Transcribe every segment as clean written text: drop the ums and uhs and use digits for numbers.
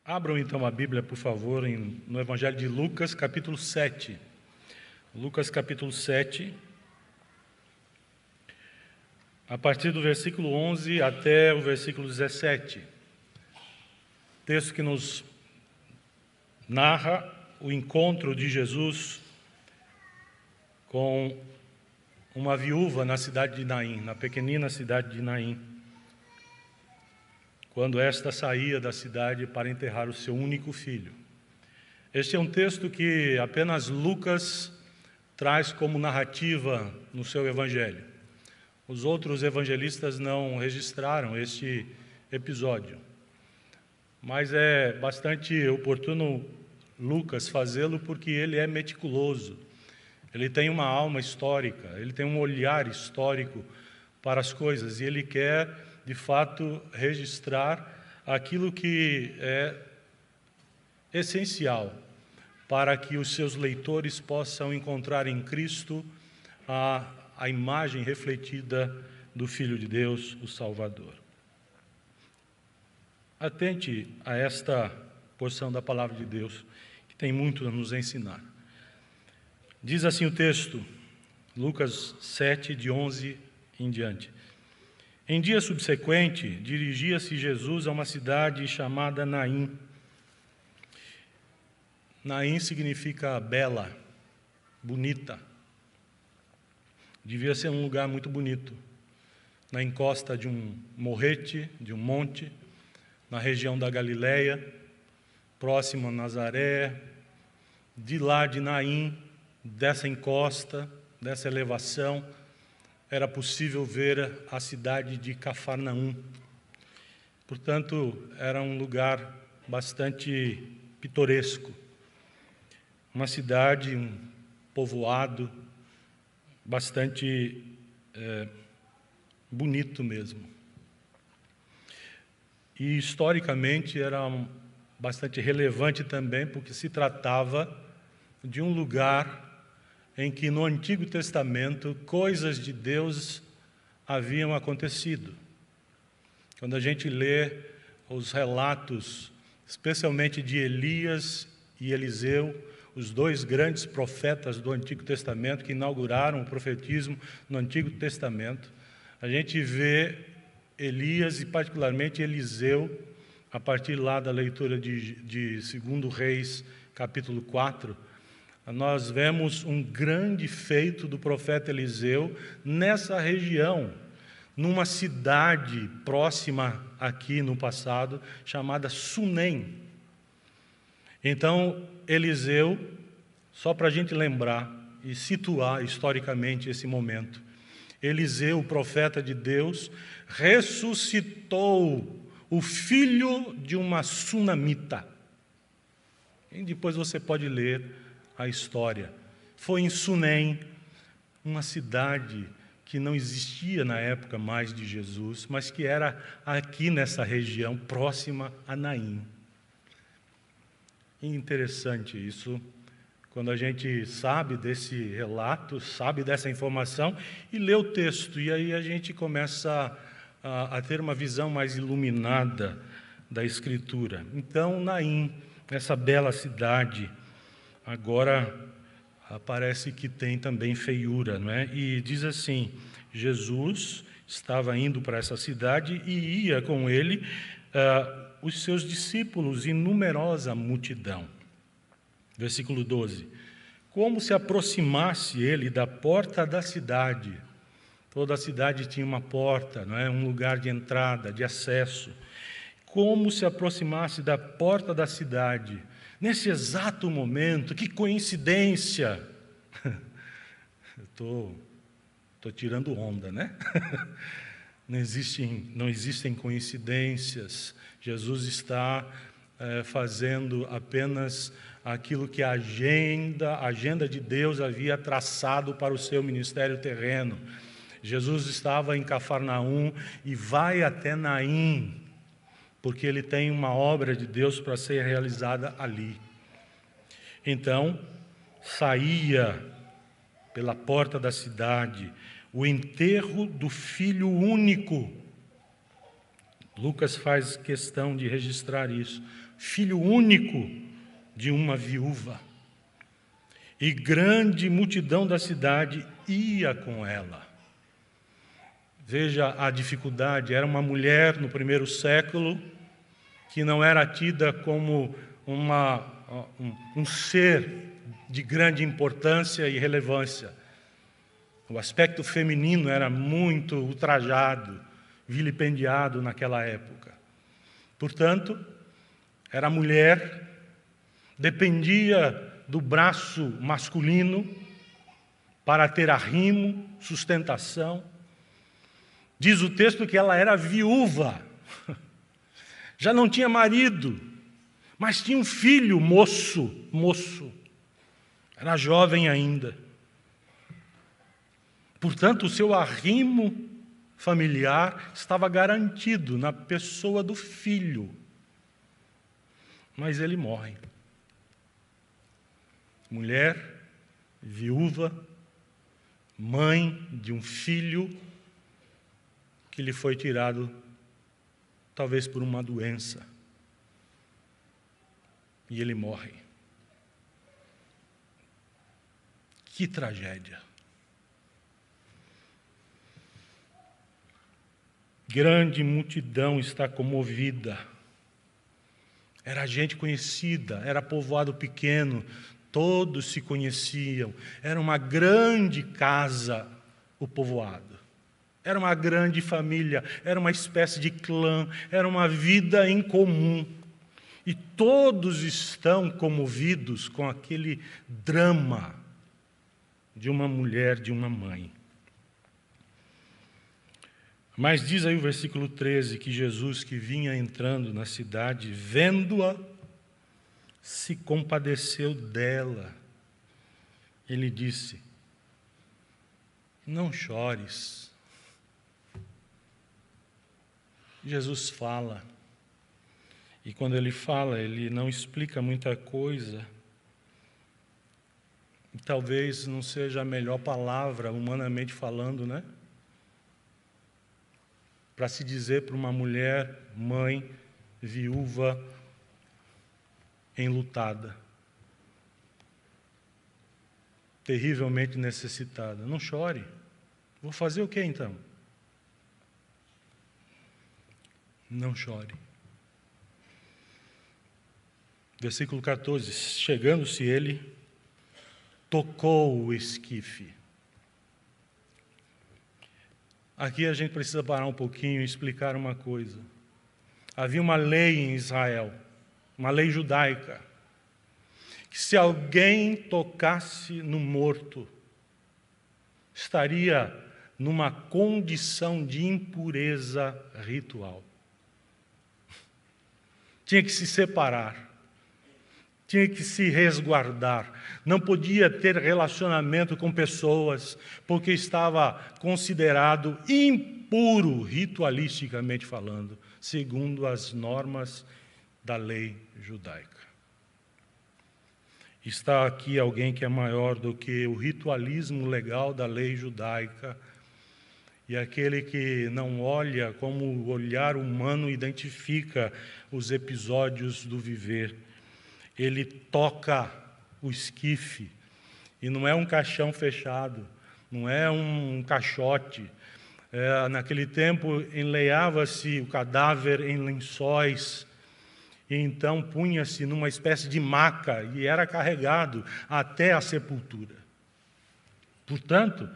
Abram então a Bíblia, por favor, no Evangelho de Lucas, capítulo 7. Lucas, capítulo 7, a partir do versículo 11 até o versículo 17. Texto que nos narra o encontro de Jesus com uma viúva na cidade de Naim, na pequenina cidade de Naim, quando esta saía da cidade para enterrar o seu único filho. Este é um texto que apenas Lucas traz como narrativa no seu evangelho. Os outros evangelistas não registraram este episódio, mas é bastante oportuno Lucas fazê-lo porque ele é meticuloso, ele tem uma alma histórica, ele tem um olhar histórico para as coisas e ele quer, de fato, registrar aquilo que é essencial para que os seus leitores possam encontrar em Cristo a imagem refletida do Filho de Deus, o Salvador. Atente a esta porção da Palavra de Deus, que tem muito a nos ensinar. Diz assim o texto, Lucas 7, de 11 em diante. Em dia subsequente, dirigia-se Jesus a uma cidade chamada Naim. Naim significa bela, bonita. Devia ser um lugar muito bonito, na encosta de um morrete, de um monte, na região da Galileia, próximo a Nazaré. De lá de Naim, dessa encosta, dessa elevação, era possível ver a cidade de Cafarnaum. Portanto, era um lugar bastante pitoresco. Uma cidade, um povoado bastante bonito mesmo. E historicamente era bastante relevante também, porque se tratava de um lugar em que no Antigo Testamento coisas de Deus haviam acontecido. Quando a gente lê os relatos, especialmente de Elias e Eliseu, os dois grandes profetas do Antigo Testamento que inauguraram o profetismo no Antigo Testamento, a gente vê Elias e particularmente Eliseu, a partir lá da leitura de 2 Reis, capítulo 4, nós vemos um grande feito do profeta Eliseu nessa região, numa cidade próxima aqui no passado, chamada Sunem. Então, Eliseu, só para a gente lembrar e situar historicamente esse momento, Eliseu, o profeta de Deus, ressuscitou o filho de uma sunamita. E depois você pode ler a história. Foi em Sunem, uma cidade que não existia na época mais de Jesus, mas que era aqui nessa região, próxima a Naim. Interessante isso, quando a gente sabe desse relato, sabe dessa informação e lê o texto, e aí a gente começa a ter uma visão mais iluminada da Escritura. Então, Naim, essa bela cidade, agora parece que tem também feiura, não é? E diz assim, Jesus estava indo para essa cidade e ia com ele os seus discípulos e numerosa multidão. Versículo 12. Como se aproximasse ele da porta da cidade, toda a cidade tinha uma porta, não é? Um lugar de entrada, de acesso. Como se aproximasse da porta da cidade, nesse exato momento, que coincidência! Estou tirando onda, né? Não existem coincidências. Jesus está fazendo apenas aquilo que a agenda de Deus havia traçado para o seu ministério terreno. Jesus estava em Cafarnaum e vai até Naim, porque ele tem uma obra de Deus para ser realizada ali. Então, saía pela porta da cidade o enterro do filho único. Lucas faz questão de registrar isso. filho único de uma viúva. E grande multidão da cidade ia com ela. Veja a dificuldade, era uma mulher no primeiro século que não era tida como um ser de grande importância e relevância. O aspecto feminino era muito ultrajado, vilipendiado naquela época. Portanto, era mulher, dependia do braço masculino para ter arrimo, sustentação. Diz o texto que ela era viúva, já não tinha marido, mas tinha um filho moço, era jovem ainda. Portanto, o seu arrimo familiar estava garantido na pessoa do filho. Mas ele morre. Mulher, viúva, mãe de um filho que lhe foi tirado, talvez por uma doença. E ele morre. Que tragédia. Grande multidão está comovida. Era gente conhecida, era povoado pequeno, todos se conheciam. Era uma grande casa, o povoado. Era uma grande família, era uma espécie de clã, era uma vida em comum. E todos estão comovidos com aquele drama de uma mulher, de uma mãe. Mas diz aí o versículo 13 que Jesus, que vinha entrando na cidade, vendo-a, se compadeceu dela. Ele disse: não chores. Jesus fala. E quando ele fala, ele não explica muita coisa. Talvez não seja a melhor palavra, humanamente falando, né? Para se dizer para uma mulher, mãe, viúva, enlutada, terrivelmente necessitada. Não chore. Vou fazer o que então? Não chore. Versículo 14. Chegando-se ele, tocou o esquife. Aqui a gente precisa parar um pouquinho e explicar uma coisa. Havia uma lei em Israel, uma lei judaica, que se alguém tocasse no morto, estaria numa condição de impureza ritual. Tinha que se separar, tinha que se resguardar, não podia ter relacionamento com pessoas, porque estava considerado impuro, ritualisticamente falando, segundo as normas da lei judaica. Está aqui alguém que é maior do que o ritualismo legal da lei judaica, e aquele que não olha como o olhar humano identifica os episódios do viver. Ele toca o esquife, e não é um caixão fechado, não é um caixote. Naquele tempo, enleava-se o cadáver em lençóis, e então punha-se numa espécie de maca, e era carregado até a sepultura. Portanto,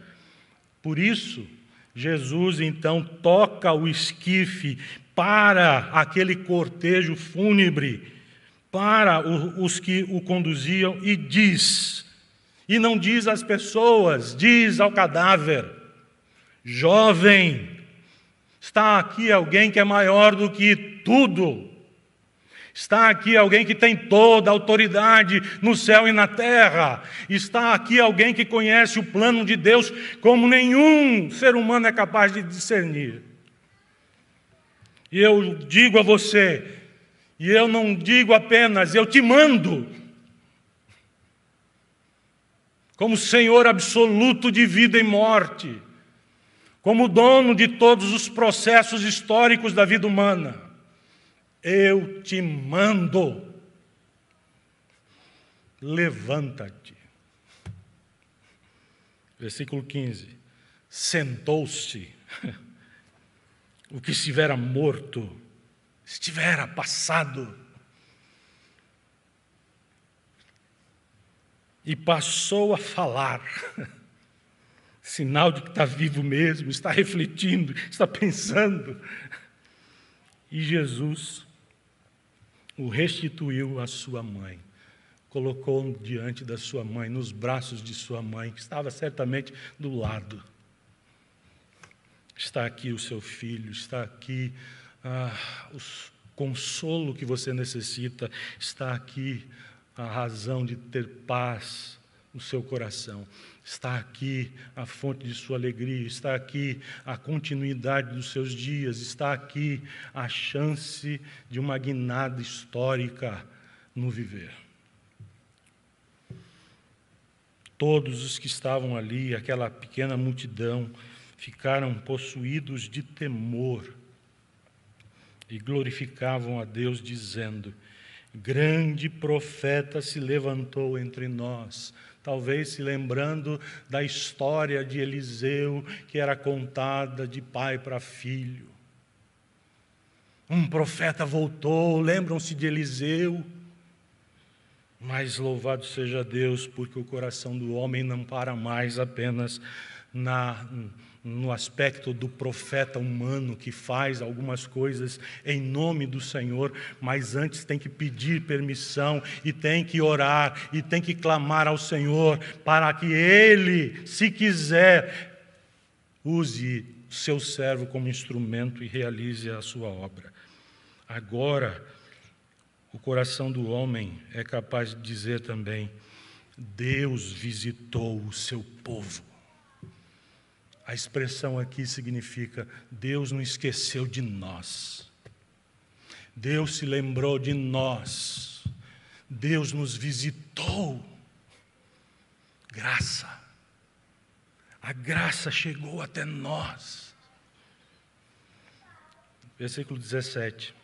por isso, Jesus então toca o esquife para aquele cortejo fúnebre, para os que o conduziam, e diz, e não diz às pessoas, diz ao cadáver: jovem, está aqui alguém que é maior do que tudo, está aqui alguém que tem toda a autoridade no céu e na terra, está aqui alguém que conhece o plano de Deus como nenhum ser humano é capaz de discernir. E eu digo a você, e eu não digo apenas, eu te mando, como Senhor absoluto de vida e morte, como dono de todos os processos históricos da vida humana, eu te mando, levanta-te. Versículo 15, sentou-se, o que estivera morto, estivera passado, e passou a falar, sinal de que está vivo mesmo, está refletindo, está pensando. E Jesus o restituiu à sua mãe, colocou diante da sua mãe, nos braços de sua mãe, que estava certamente do lado. Está aqui o seu filho, está aqui o consolo que você necessita, está aqui a razão de ter paz no seu coração. Está aqui a fonte de sua alegria, está aqui a continuidade dos seus dias, está aqui a chance de uma guinada histórica no viver. Todos os que estavam ali, aquela pequena multidão, ficaram possuídos de temor e glorificavam a Deus, dizendo: grande profeta se levantou entre nós. Talvez se lembrando da história de Eliseu, que era contada de pai para filho. Um profeta voltou, lembram-se de Eliseu? Mas louvado seja Deus, porque o coração do homem não para mais apenas no aspecto do profeta humano que faz algumas coisas em nome do Senhor, mas antes tem que pedir permissão e tem que orar e tem que clamar ao Senhor para que Ele, se quiser, use seu servo como instrumento e realize a sua obra. Agora, o coração do homem é capaz de dizer também: Deus visitou o seu povo. A expressão aqui significa: Deus não esqueceu de nós. Deus se lembrou de nós. Deus nos visitou. Graça. A graça chegou até nós. Versículo 17.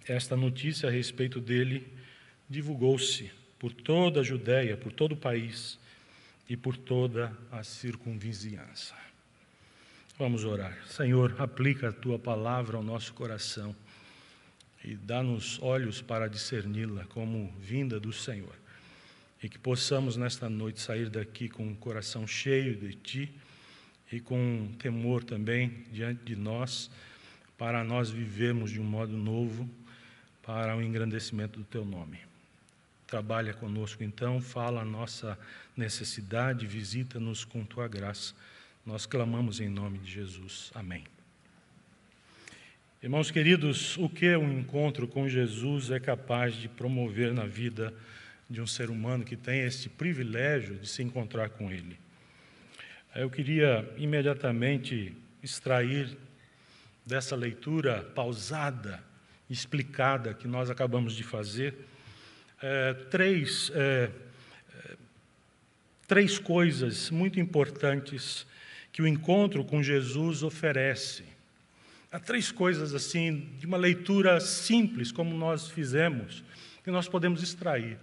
Esta notícia a respeito dele divulgou-se por toda a Judéia, por todo o país e por toda a circunvizinhança. Vamos orar. Senhor, aplica a Tua palavra ao nosso coração e dá-nos olhos para discerni-la como vinda do Senhor. E que possamos nesta noite sair daqui com o coração cheio de Ti e com temor também diante de nós, para nós vivermos de um modo novo, para o engrandecimento do Teu nome. Trabalha conosco então, fala a nossa necessidade, visita-nos com Tua graça. Nós clamamos em nome de Jesus. Amém. Irmãos queridos, o que um encontro com Jesus é capaz de promover na vida de um ser humano que tem esse privilégio de se encontrar com Ele? Eu queria imediatamente extrair dessa leitura pausada, explicada, que nós acabamos de fazer, três coisas muito importantes que o encontro com Jesus oferece. Há três coisas assim, de uma leitura simples, como nós fizemos, que nós podemos extrair,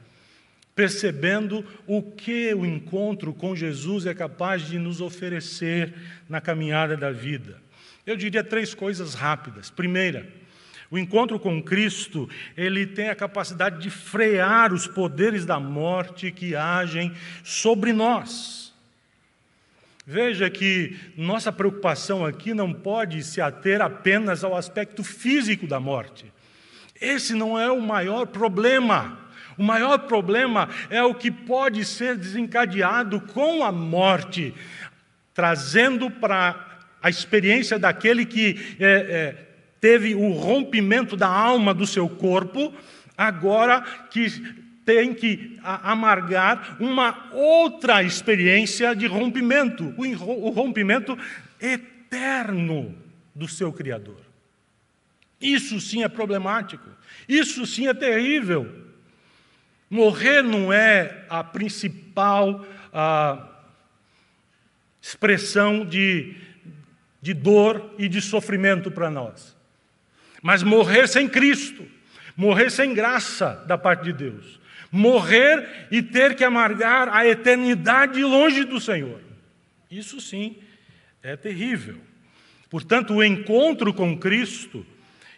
percebendo o que o encontro com Jesus é capaz de nos oferecer na caminhada da vida. Eu diria três coisas rápidas. Primeira, o encontro com Cristo, ele tem a capacidade de frear os poderes da morte que agem sobre nós. Veja que nossa preocupação aqui não pode se ater apenas ao aspecto físico da morte. Esse não é o maior problema. O maior problema é o que pode ser desencadeado com a morte, trazendo para a experiência daquele que teve o rompimento da alma do seu corpo, agora que tem que amargar uma outra experiência de rompimento, o rompimento eterno do seu Criador. Isso sim é problemático, isso sim é terrível. Morrer não é a principal expressão de dor e de sofrimento para nós. Mas morrer sem Cristo, morrer sem graça da parte de Deus, morrer e ter que amargar a eternidade longe do Senhor, isso sim é terrível. Portanto, o encontro com Cristo,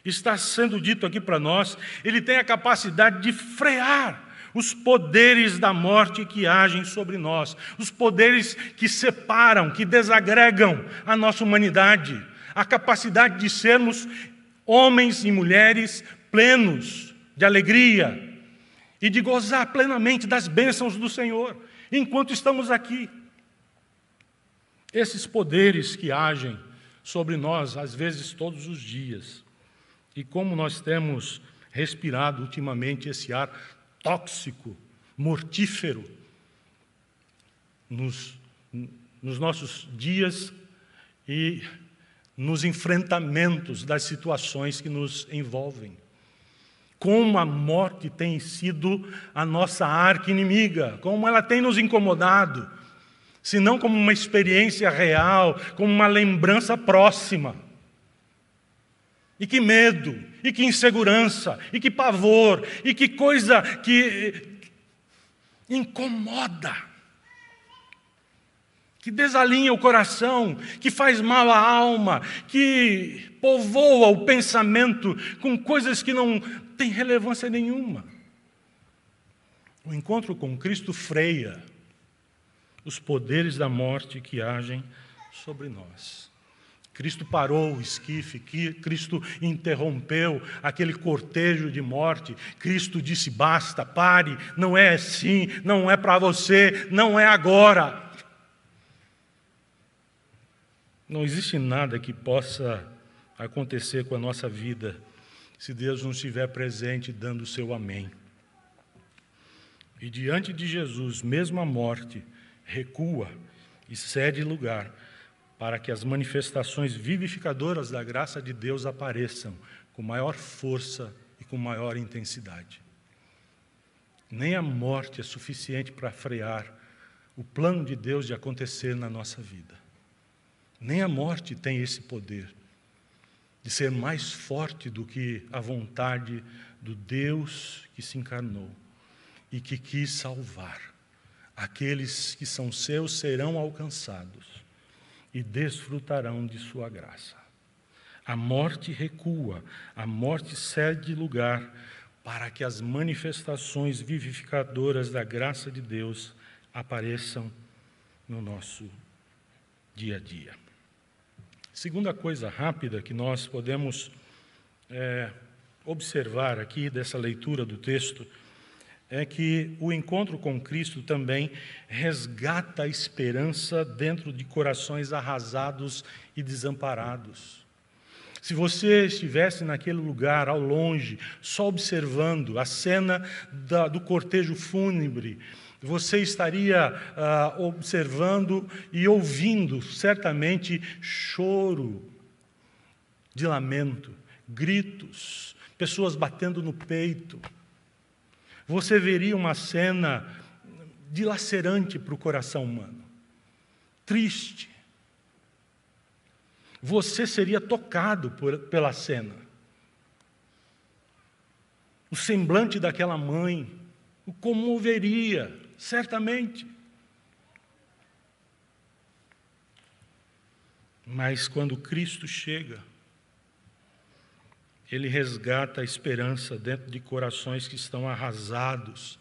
está sendo dito aqui para nós, ele tem a capacidade de frear os poderes da morte que agem sobre nós, os poderes que separam, que desagregam a nossa humanidade, a capacidade de sermos homens e mulheres plenos de alegria e de gozar plenamente das bênçãos do Senhor, enquanto estamos aqui. Esses poderes que agem sobre nós, às vezes todos os dias, e como nós temos respirado ultimamente esse ar tóxico, mortífero, nos nossos dias e nos enfrentamentos das situações que nos envolvem. Como a morte tem sido a nossa arqui-inimiga, como ela tem nos incomodado, se não como uma experiência real, como uma lembrança próxima. E que medo, e que insegurança, e que pavor, e que coisa que incomoda, que desalinha o coração, que faz mal à alma, que povoa o pensamento com coisas que não têm relevância nenhuma. O encontro com Cristo freia os poderes da morte que agem sobre nós. Cristo parou o esquife, Cristo interrompeu aquele cortejo de morte. Cristo disse, basta, pare, não é assim, não é para você, não é agora. Não existe nada que possa acontecer com a nossa vida se Deus não estiver presente dando o seu amém. E diante de Jesus, mesmo a morte recua e cede lugar para que as manifestações vivificadoras da graça de Deus apareçam com maior força e com maior intensidade. Nem a morte é suficiente para frear o plano de Deus de acontecer na nossa vida. Nem a morte tem esse poder de ser mais forte do que a vontade do Deus que se encarnou e que quis salvar. Aqueles que são seus serão alcançados e desfrutarão de sua graça. A morte recua, a morte cede lugar para que as manifestações vivificadoras da graça de Deus apareçam no nosso dia a dia. Segunda coisa rápida que nós podemos observar aqui dessa leitura do texto é que o encontro com Cristo também resgata a esperança dentro de corações arrasados e desamparados. Se você estivesse naquele lugar, ao longe, só observando a cena do cortejo fúnebre, você estaria observando e ouvindo, certamente, choro de lamento, gritos, pessoas batendo no peito. Você veria uma cena dilacerante para o coração humano, triste. Você seria tocado pela cena. O semblante daquela mãe o comoveria, certamente. Mas quando Cristo chega, Ele resgata a esperança dentro de corações que estão arrasados,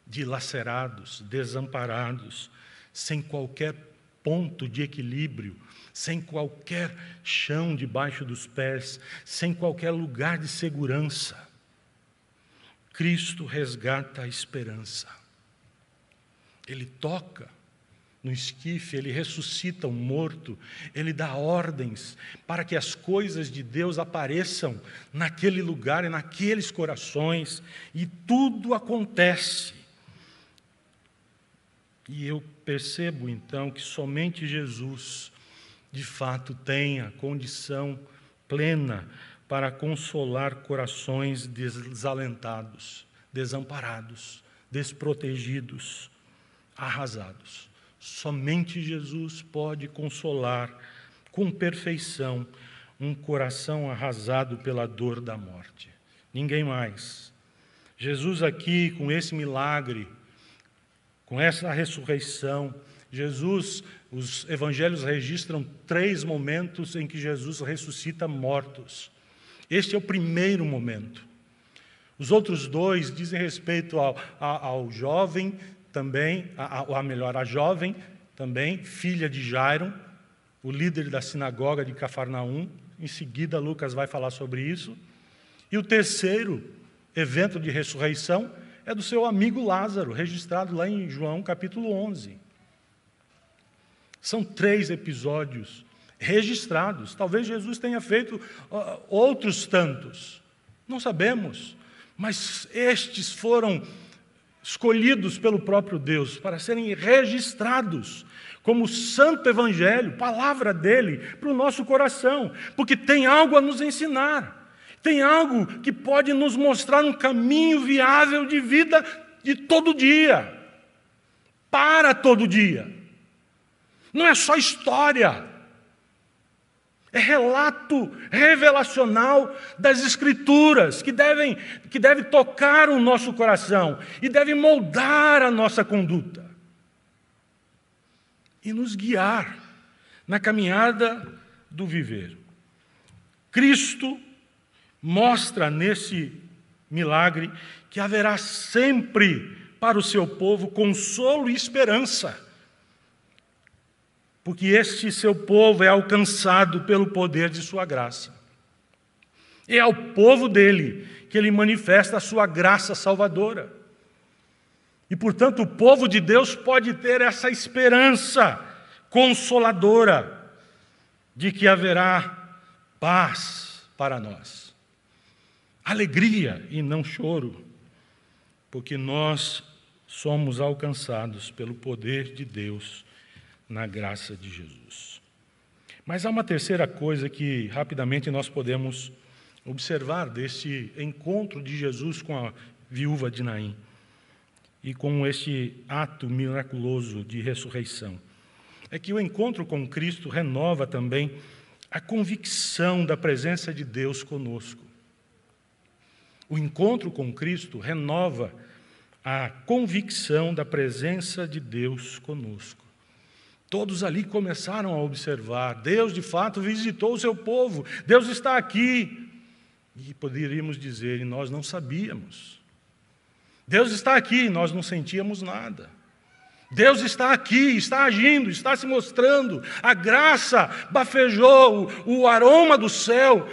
dilacerados, desamparados, sem qualquer ponto de equilíbrio, sem qualquer chão debaixo dos pés, sem qualquer lugar de segurança. Cristo resgata a esperança. Ele toca no esquife, Ele ressuscita o morto, Ele dá ordens para que as coisas de Deus apareçam naquele lugar e naqueles corações, e tudo acontece. E eu percebo, então, que somente Jesus, de fato, tem a condição plena para consolar corações desalentados, desamparados, desprotegidos, arrasados. Somente Jesus pode consolar com perfeição um coração arrasado pela dor da morte. Ninguém mais. Jesus aqui, com esse milagre, com essa ressurreição, Jesus, os evangelhos registram 3 momentos em que Jesus ressuscita mortos. Este é o primeiro momento. Os outros 2 dizem respeito ao jovem também, a jovem também, filha de Jairo, o líder da sinagoga de Cafarnaum. Em seguida, Lucas vai falar sobre isso. E o terceiro evento de ressurreição é do seu amigo Lázaro, registrado lá em João capítulo 11. São 3 episódios registrados. Talvez Jesus tenha feito outros tantos. Não sabemos. Mas estes foram escolhidos pelo próprio Deus para serem registrados como santo evangelho, palavra dele, para o nosso coração, porque tem algo a nos ensinar, tem algo que pode nos mostrar um caminho viável de vida de todo dia, para todo dia. Não é só história, é relato revelacional das Escrituras, que deve tocar o nosso coração e deve moldar a nossa conduta e nos guiar na caminhada do viver. Cristo mostra nesse milagre que haverá sempre para o seu povo consolo e esperança, porque este seu povo é alcançado pelo poder de sua graça. É ao povo dele que ele manifesta a sua graça salvadora. E, portanto, o povo de Deus pode ter essa esperança consoladora de que haverá paz para nós. Alegria e não choro, porque nós somos alcançados pelo poder de Deus na graça de Jesus. Mas há uma terceira coisa que rapidamente nós podemos observar desse encontro de Jesus com a viúva de Naim e com este ato miraculoso de ressurreição. É que o encontro com Cristo renova também a convicção da presença de Deus conosco. O encontro com Cristo renova a convicção da presença de Deus conosco. Todos ali começaram a observar, Deus de fato visitou o seu povo, Deus está aqui. E poderíamos dizer, e nós não sabíamos. Deus está aqui, nós não sentíamos nada. Deus está aqui, está agindo, está se mostrando. A graça bafejou o aroma do céu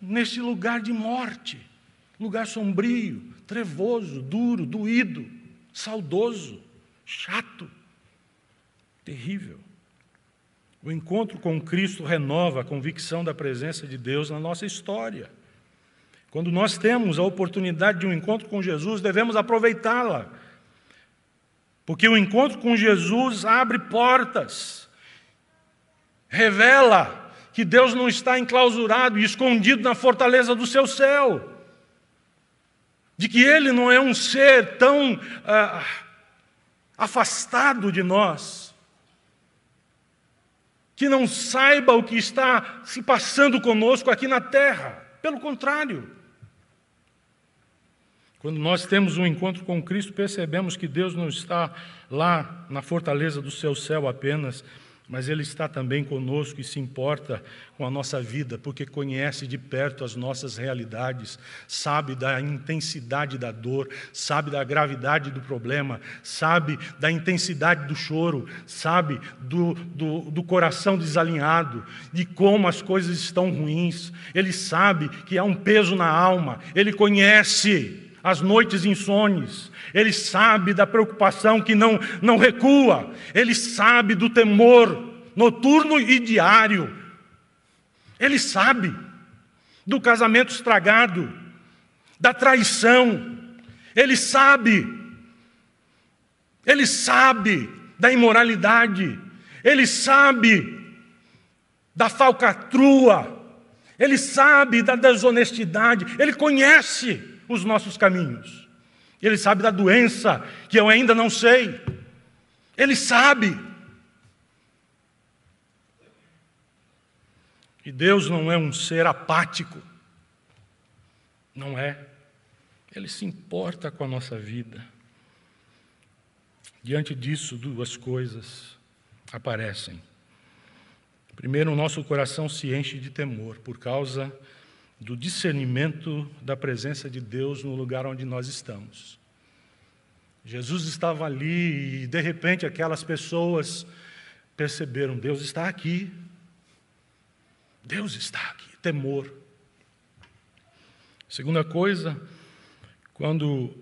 neste lugar de morte, lugar sombrio, trevoso, duro, doído, saudoso, chato, terrível. O encontro com Cristo renova a convicção da presença de Deus na nossa história. Quando nós temos a oportunidade de um encontro com Jesus, devemos aproveitá-la. Porque o encontro com Jesus abre portas, revela que Deus não está enclausurado e escondido na fortaleza do seu céu, de que Ele não é um ser tão afastado de nós, que não saiba o que está se passando conosco aqui na terra. Pelo contrário, quando nós temos um encontro com Cristo, percebemos que Deus não está lá na fortaleza do seu céu apenas, mas Ele está também conosco e se importa com a nossa vida, porque conhece de perto as nossas realidades, sabe da intensidade da dor, sabe da gravidade do problema, sabe da intensidade do choro, sabe do coração desalinhado, de como as coisas estão ruins. Ele sabe que há um peso na alma, Ele conhece as noites insones, Ele sabe da preocupação que não recua, Ele sabe do temor noturno e diário, Ele sabe do casamento estragado, da traição, Ele sabe da imoralidade, Ele sabe da falcatrua, Ele sabe da desonestidade, Ele conhece os nossos caminhos. Ele sabe da doença que eu ainda não sei. Ele sabe. E Deus não é um ser apático. Não é. Ele se importa com a nossa vida. Diante disso, duas coisas aparecem. Primeiro, o nosso coração se enche de temor por causa do discernimento da presença de Deus no lugar onde nós estamos. Jesus estava ali e, de repente, aquelas pessoas perceberam: Deus está aqui. Deus está aqui. Temor. Segunda coisa, quando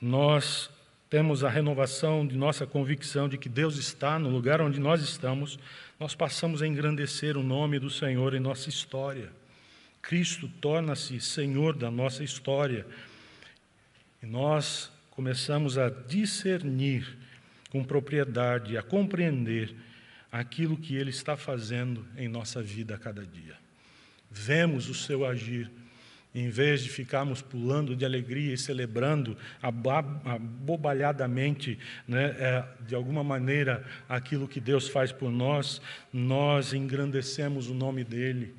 nós temos a renovação de nossa convicção de que Deus está no lugar onde nós estamos, nós passamos a engrandecer o nome do Senhor em nossa história. Cristo torna-se Senhor da nossa história. E nós começamos a discernir com propriedade, a compreender aquilo que Ele está fazendo em nossa vida a cada dia. Vemos o seu agir, em vez de ficarmos pulando de alegria e celebrando abobalhadamente, de alguma maneira, aquilo que Deus faz por nós, nós engrandecemos o nome dEle,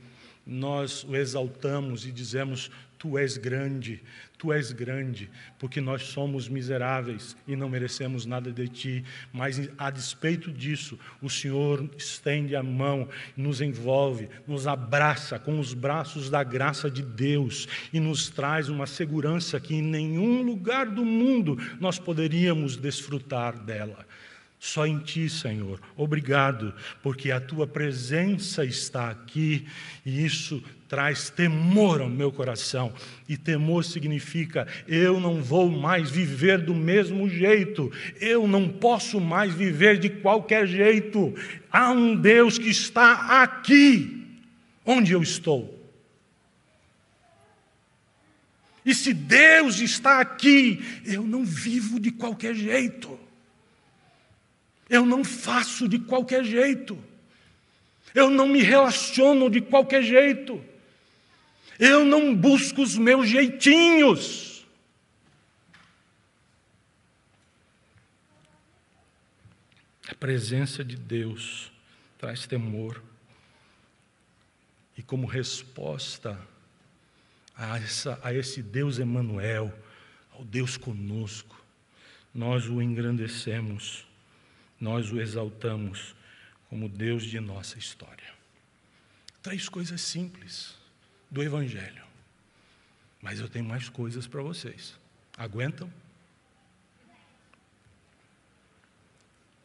nós o exaltamos e dizemos: Tu és grande, porque nós somos miseráveis e não merecemos nada de Ti, mas a despeito disso, o Senhor estende a mão, nos envolve, nos abraça com os braços da graça de Deus e nos traz uma segurança que em nenhum lugar do mundo nós poderíamos desfrutar dela. Só em Ti, Senhor. Obrigado, porque a Tua presença está aqui e isso traz temor ao meu coração. E temor significa: eu não vou mais viver do mesmo jeito. Eu não posso mais viver de qualquer jeito. Há um Deus que está aqui, onde eu estou. E se Deus está aqui, eu não vivo de qualquer jeito. Eu não faço de qualquer jeito. Eu não me relaciono de qualquer jeito. Eu não busco os meus jeitinhos. A presença de Deus traz temor. E como resposta a esse Deus Emanuel, ao Deus conosco, nós o engrandecemos. Nós o exaltamos como Deus de nossa história. 3 coisas simples do Evangelho. Mas eu tenho mais coisas para vocês. Aguentam?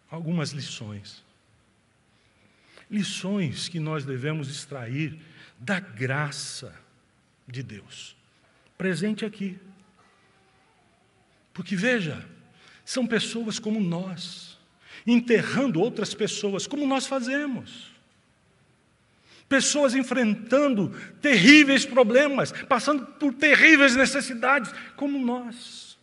Algumas lições. Lições que nós devemos extrair da graça de Deus. Presente aqui. Porque veja, são pessoas como nós, enterrando outras pessoas, como nós fazemos. Pessoas enfrentando terríveis problemas, passando por terríveis necessidades, como nós.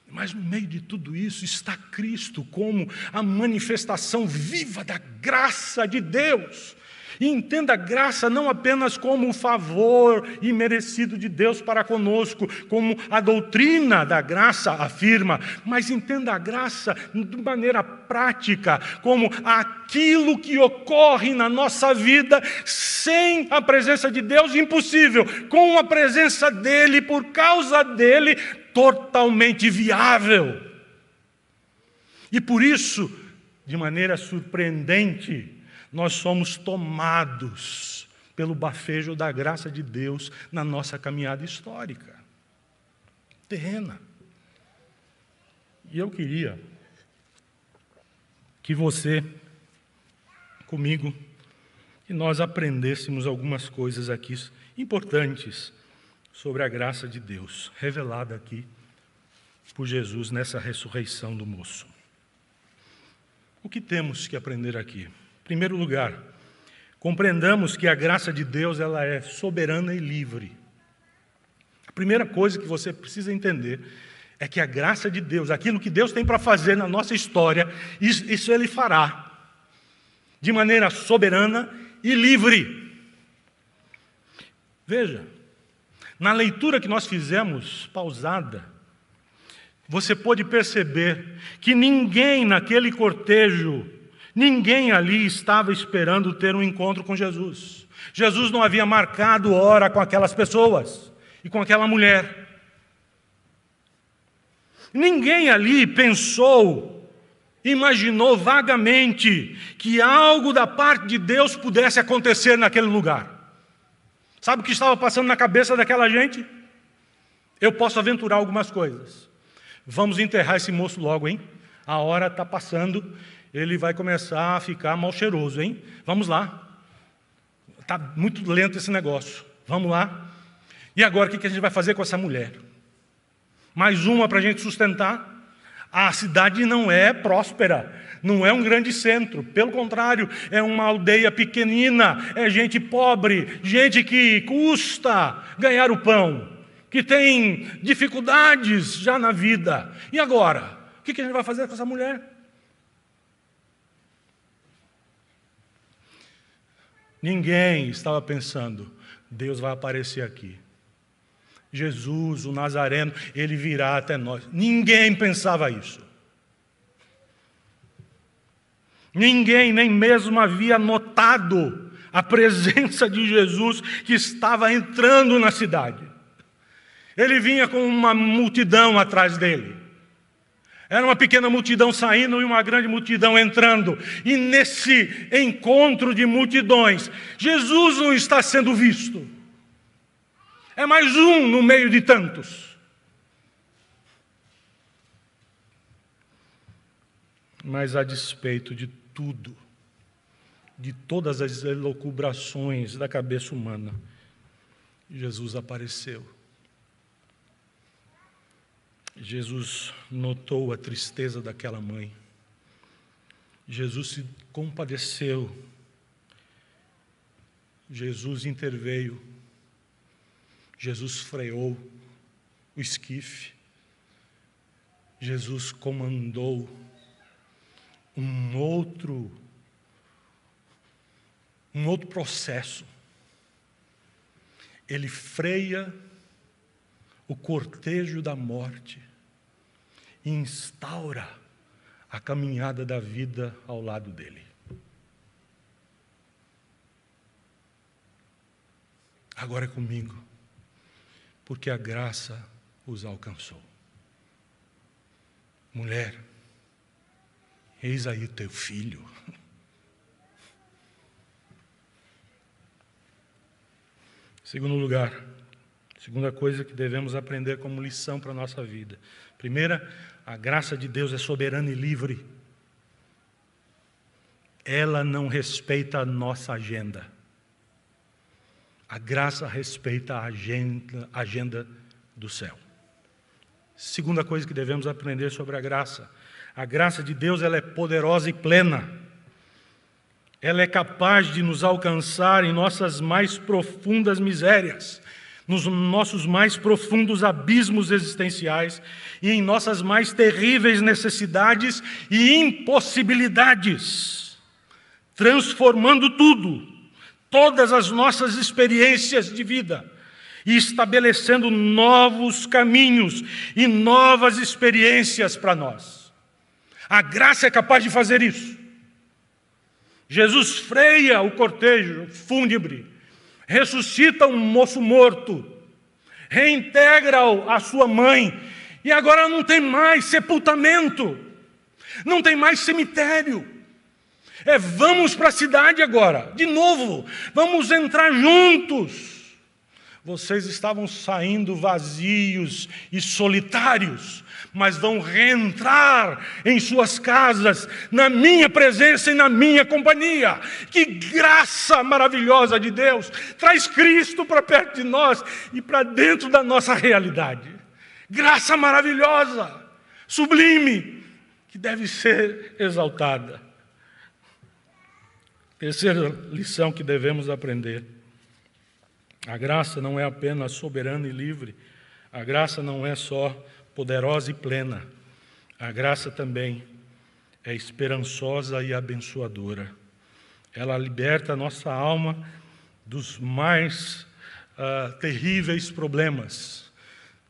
Mas no meio de tudo isso está Cristo como a manifestação viva da graça de Deus. E entenda a graça não apenas como um favor imerecido de Deus para conosco, como a doutrina da graça afirma, mas entenda a graça de maneira prática, como aquilo que ocorre na nossa vida sem a presença de Deus, impossível, com a presença dEle, por causa dEle, totalmente viável. E por isso, de maneira surpreendente, nós somos tomados pelo bafejo da graça de Deus na nossa caminhada histórica, terrena. E eu queria que você, comigo, que nós aprendêssemos algumas coisas aqui importantes sobre a graça de Deus, revelada aqui por Jesus nessa ressurreição do moço. O que temos que aprender aqui? Em primeiro lugar, compreendamos que a graça de Deus ela é soberana e livre. A primeira coisa que você precisa entender é que a graça de Deus, aquilo que Deus tem para fazer na nossa história, isso Ele fará de maneira soberana e livre. Veja, na leitura que nós fizemos, pausada, você pôde perceber que ninguém naquele cortejo, Ninguém ali estava esperando ter um encontro com Jesus. Jesus não havia marcado hora com aquelas pessoas e com aquela mulher. Ninguém ali pensou, imaginou vagamente que algo da parte de Deus pudesse acontecer naquele lugar. Sabe o que estava passando na cabeça daquela gente? Eu posso aventurar algumas coisas. Vamos enterrar esse moço logo, hein? A hora está passando, ele vai começar a ficar mal cheiroso, hein? Vamos lá. Está muito lento esse negócio. Vamos lá. E agora o que a gente vai fazer com essa mulher? Mais uma para a gente sustentar? A cidade não é próspera, não é um grande centro. Pelo contrário, é uma aldeia pequenina, é gente pobre, gente que custa ganhar o pão, que tem dificuldades já na vida. E agora? O que a gente vai fazer com essa mulher? Ninguém estava pensando, Deus vai aparecer aqui. Jesus, o Nazareno, ele virá até nós. Ninguém pensava isso. Ninguém nem mesmo havia notado a presença de Jesus que estava entrando na cidade. Ele vinha com uma multidão atrás dele. Era uma pequena multidão saindo e uma grande multidão entrando. E nesse encontro de multidões, Jesus não está sendo visto. É mais um no meio de tantos. Mas a despeito de tudo, de todas as elucubrações da cabeça humana, Jesus apareceu. Jesus notou a tristeza daquela mãe. Jesus se compadeceu. Jesus interveio. Jesus freou o esquife. Jesus comandou um outro processo. Ele freia o cortejo da morte e instaura a caminhada da vida ao lado dele. Agora é comigo, porque a graça os alcançou. Mulher, eis aí o teu filho. Segundo lugar, segunda coisa que devemos aprender como lição para a nossa vida. Primeira, a graça de Deus é soberana e livre. Ela não respeita a nossa agenda. A graça respeita a agenda do céu. Segunda coisa que devemos aprender sobre a graça de Deus, ela é poderosa e plena. Ela é capaz de nos alcançar em nossas mais profundas misérias, nos nossos mais profundos abismos existenciais e em nossas mais terríveis necessidades e impossibilidades, transformando tudo, todas as nossas experiências de vida, e estabelecendo novos caminhos e novas experiências para nós. A graça é capaz de fazer isso. Jesus freia o cortejo fúnebre, ressuscita um moço morto, reintegra-o à sua mãe, e agora não tem mais sepultamento, não tem mais cemitério. Vamos para a cidade agora, de novo, vamos entrar juntos. Vocês estavam saindo vazios e solitários, mas vão reentrar em suas casas, na minha presença e na minha companhia. Que graça maravilhosa de Deus! Traz Cristo para perto de nós e para dentro da nossa realidade. Graça maravilhosa, sublime, que deve ser exaltada. Terceira lição que devemos aprender. A graça não é apenas soberana e livre. A graça não é só poderosa e plena. A graça também é esperançosa e abençoadora. Ela liberta a nossa alma dos mais terríveis problemas,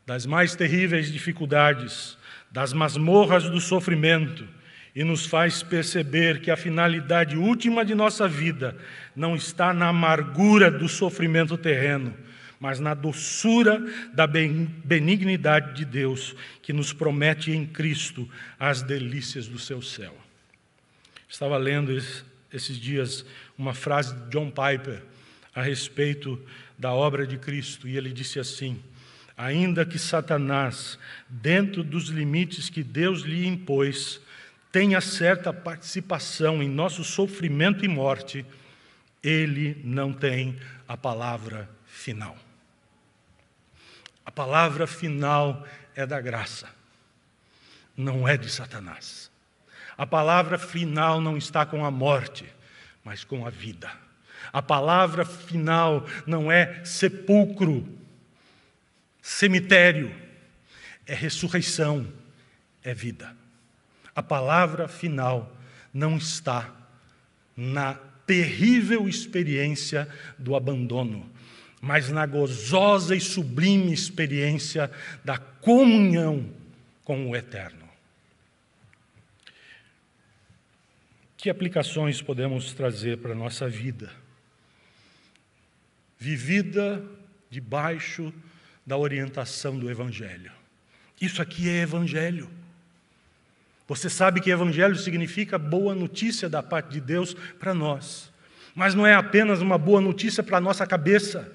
das mais terríveis dificuldades, das masmorras do sofrimento e nos faz perceber que a finalidade última de nossa vida não está na amargura do sofrimento terreno, mas na doçura da benignidade de Deus, que nos promete em Cristo as delícias do seu céu. Estava lendo esses dias uma frase de John Piper a respeito da obra de Cristo, e ele disse assim: ainda que Satanás, dentro dos limites que Deus lhe impôs, tenha certa participação em nosso sofrimento e morte, ele não tem a palavra final. A palavra final é da graça, não é de Satanás. A palavra final não está com a morte, mas com a vida. A palavra final não é sepulcro, cemitério, é ressurreição, é vida. A palavra final não está na terrível experiência do abandono, mas na gozosa e sublime experiência da comunhão com o Eterno. Que aplicações podemos trazer para a nossa vida? Vivida debaixo da orientação do Evangelho. Isso aqui é Evangelho. Você sabe que Evangelho significa boa notícia da parte de Deus para nós. Mas não é apenas uma boa notícia para a nossa cabeça.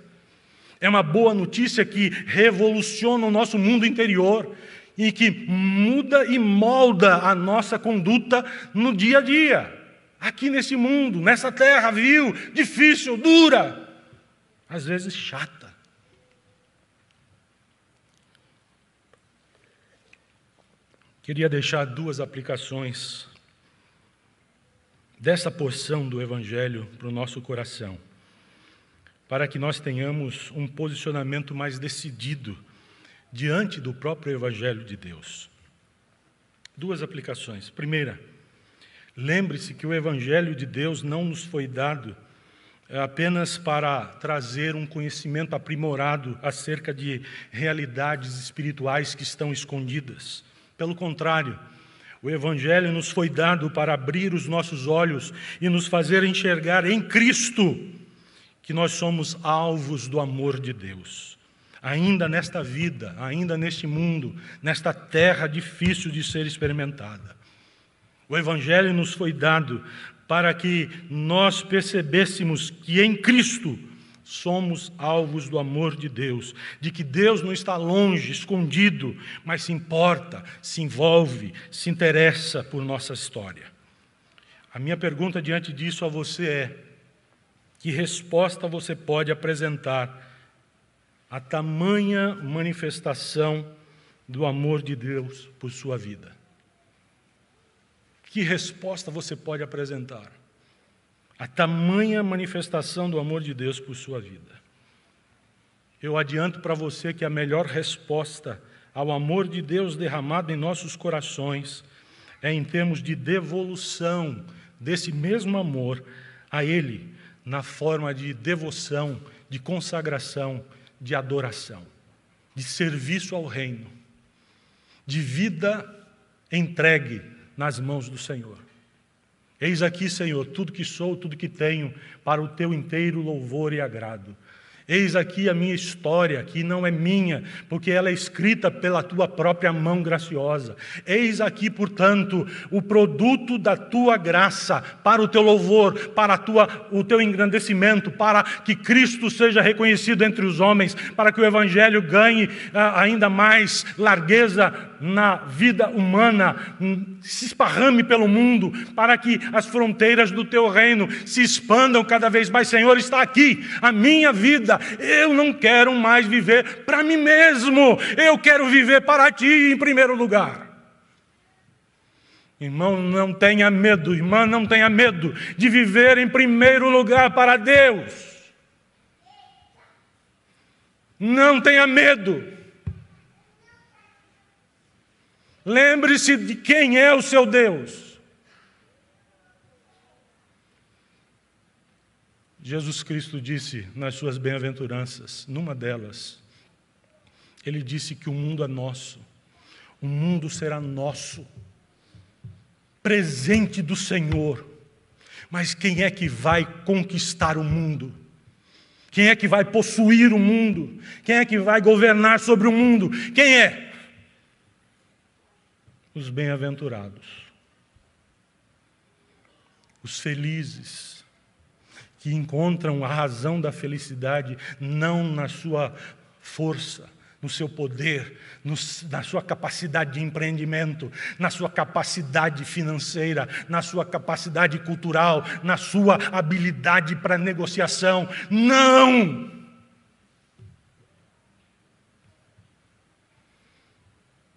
É uma boa notícia que revoluciona o nosso mundo interior e que muda e molda a nossa conduta no dia a dia. Aqui nesse mundo, nessa terra vil, difícil, dura, às vezes chata. Queria deixar duas aplicações dessa porção do Evangelho para o nosso coração, para que nós tenhamos um posicionamento mais decidido diante do próprio Evangelho de Deus. Duas aplicações. Primeira, lembre-se que o Evangelho de Deus não nos foi dado apenas para trazer um conhecimento aprimorado acerca de realidades espirituais que estão escondidas. Pelo contrário, o Evangelho nos foi dado para abrir os nossos olhos e nos fazer enxergar em Cristo que nós somos alvos do amor de Deus. Ainda nesta vida, ainda neste mundo, nesta terra difícil de ser experimentada. O Evangelho nos foi dado para que nós percebêssemos que em Cristo somos alvos do amor de Deus, de que Deus não está longe, escondido, mas se importa, se envolve, se interessa por nossa história. A minha pergunta diante disso a você é: que resposta você pode apresentar à tamanha manifestação do amor de Deus por sua vida? Que resposta você pode apresentar à tamanha manifestação do amor de Deus por sua vida? Eu adianto para você que a melhor resposta ao amor de Deus derramado em nossos corações é em termos de devolução desse mesmo amor a Ele, na forma de devoção, de consagração, de adoração, de serviço ao reino, de vida entregue nas mãos do Senhor. Eis aqui, Senhor, tudo que sou, tudo que tenho, para o teu inteiro louvor e agrado. Eis aqui a minha história, que não é minha, porque ela é escrita pela tua própria mão graciosa. Eis aqui, portanto, o produto da tua graça, para o teu louvor, para o teu engrandecimento, para que Cristo seja reconhecido entre os homens, para que o Evangelho ganhe ainda mais largueza na vida humana, se esparrame pelo mundo, para que as fronteiras do teu reino se expandam cada vez mais. Senhor, está aqui a minha vida. Eu não quero mais viver para mim mesmo, eu quero viver para ti em primeiro lugar. Irmão, não tenha medo, irmã, não tenha medo de viver em primeiro lugar para Deus. Não tenha medo. Lembre-se de quem é o seu Deus. Jesus Cristo disse nas suas bem-aventuranças, numa delas, Ele disse que o mundo é nosso, o mundo será nosso. presente do Senhor. Mas quem é que vai conquistar o mundo? Quem é que vai possuir o mundo? Quem é que vai governar sobre o mundo? Quem é? Os bem-aventurados, os felizes, que encontram a razão da felicidade não na sua força, no seu poder, na sua capacidade de empreendimento, na sua capacidade financeira, na sua capacidade cultural, na sua habilidade para negociação. Não!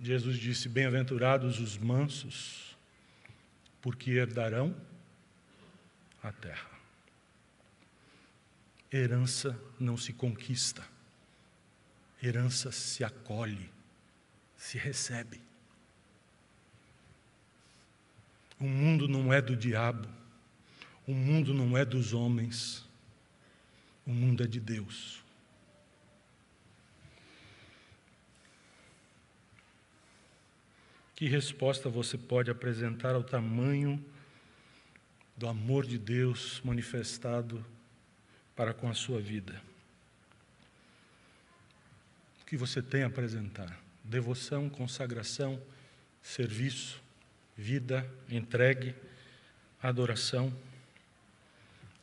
Jesus disse: bem-aventurados os mansos, porque herdarão a terra. Herança não se conquista. Herança se acolhe, se recebe. O mundo não é do diabo, o mundo não é dos homens, o mundo é de Deus. Que resposta você pode apresentar ao tamanho do amor de Deus manifestado para com a sua vida? O que você tem a apresentar? Devoção, consagração, serviço, vida, entregue, adoração.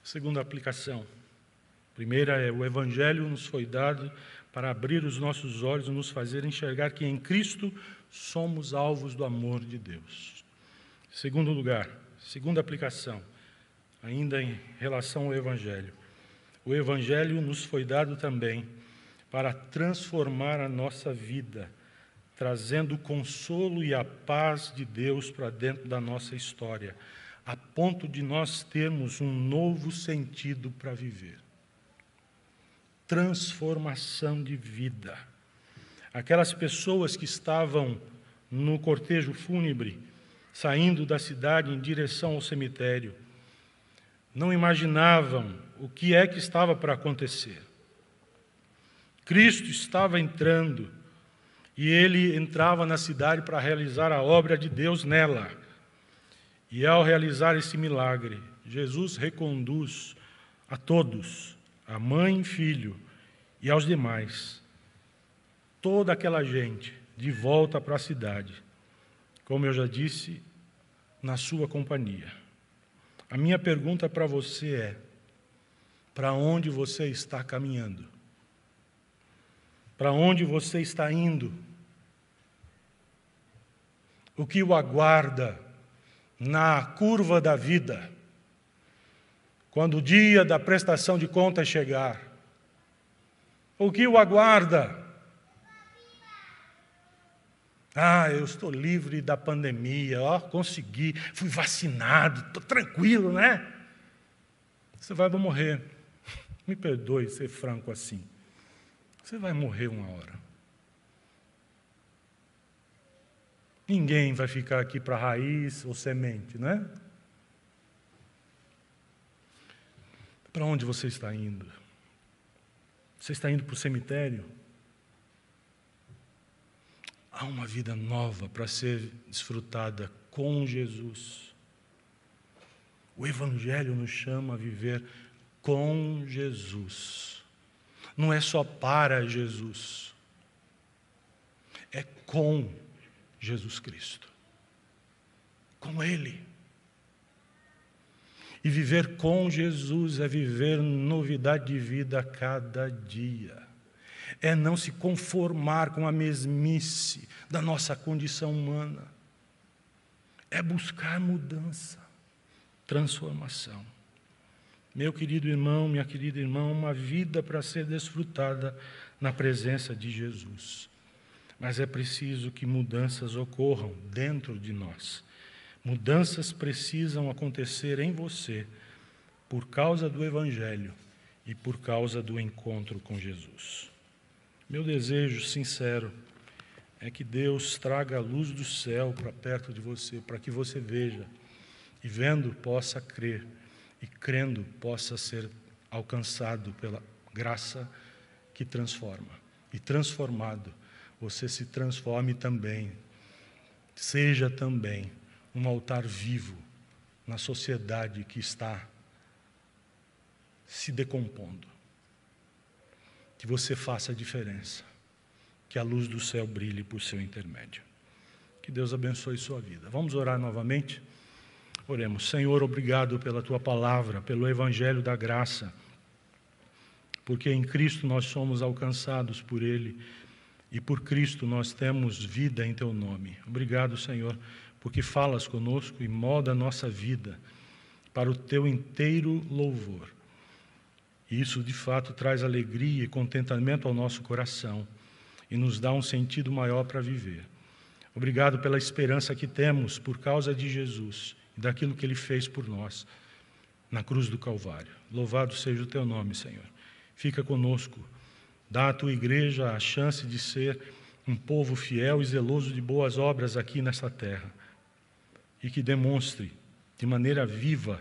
Segunda aplicação. Primeira é: o Evangelho nos foi dado para abrir os nossos olhos e nos fazer enxergar que em Cristo somos alvos do amor de Deus. Segundo lugar, segunda aplicação, ainda em relação ao Evangelho. O Evangelho nos foi dado também para transformar a nossa vida, trazendo o consolo e a paz de Deus para dentro da nossa história, a ponto de nós termos um novo sentido para viver. Transformação de vida. Aquelas pessoas que estavam no cortejo fúnebre, saindo da cidade em direção ao cemitério, não imaginavam o que é que estava para acontecer. Cristo estava entrando, e ele entrava na cidade para realizar a obra de Deus nela. E ao realizar esse milagre, Jesus reconduz a todos, a mãe e filho, e aos demais, toda aquela gente, de volta para a cidade, como eu já disse, na sua companhia. A minha pergunta para você é: para onde você está caminhando? Para onde você está indo? O que o aguarda na curva da vida, quando o dia da prestação de contas chegar? O que o aguarda? Eu estou livre da pandemia, consegui, fui vacinado, estou tranquilo, né? Você vai morrer. Me perdoe ser franco assim. Você vai morrer uma hora. Ninguém vai ficar aqui para raiz ou semente, não é? Para onde você está indo? Você está indo para o cemitério? Há uma vida nova para ser desfrutada com Jesus. O Evangelho nos chama a viver com Jesus. Não é só para Jesus, é com Jesus Cristo, com Ele. E viver com Jesus é viver novidade de vida a cada dia. É não se conformar com a mesmice da nossa condição humana. É buscar mudança, transformação. Meu querido irmão, minha querida irmã, uma vida para ser desfrutada na presença de Jesus. Mas é preciso que mudanças ocorram dentro de nós. Mudanças precisam acontecer em você por causa do Evangelho e por causa do encontro com Jesus. Meu desejo sincero é que Deus traga a luz do céu para perto de você, para que você veja, e vendo possa crer, e crendo possa ser alcançado pela graça que transforma. E transformado, você se transforme também, seja também um altar vivo na sociedade que está se decompondo. Que você faça a diferença, que a luz do céu brilhe por seu intermédio. Que Deus abençoe sua vida. Vamos orar novamente? Oremos. Senhor, obrigado pela Tua palavra, pelo Evangelho da graça, porque em Cristo nós somos alcançados por Ele e por Cristo nós temos vida em Teu nome. Obrigado, Senhor, porque falas conosco e molda a nossa vida para o Teu inteiro louvor. E isso, de fato, traz alegria e contentamento ao nosso coração e nos dá um sentido maior para viver. Obrigado pela esperança que temos por causa de Jesus e daquilo que Ele fez por nós na cruz do Calvário. Louvado seja o Teu nome, Senhor. Fica conosco. Dá à Tua igreja a chance de ser um povo fiel e zeloso de boas obras aqui nesta terra. E que demonstre de maneira viva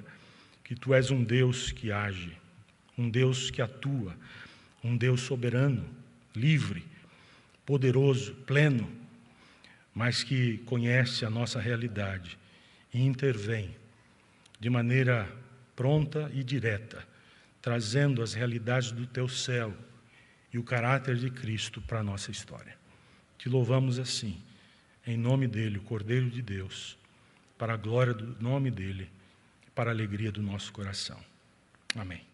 que Tu és um Deus que age, um Deus que atua, um Deus soberano, livre, poderoso, pleno, mas que conhece a nossa realidade e intervém de maneira pronta e direta, trazendo as realidades do Teu céu e o caráter de Cristo para a nossa história. Te louvamos assim, em nome dEle, o Cordeiro de Deus, para a glória do nome dEle, para a alegria do nosso coração. Amém.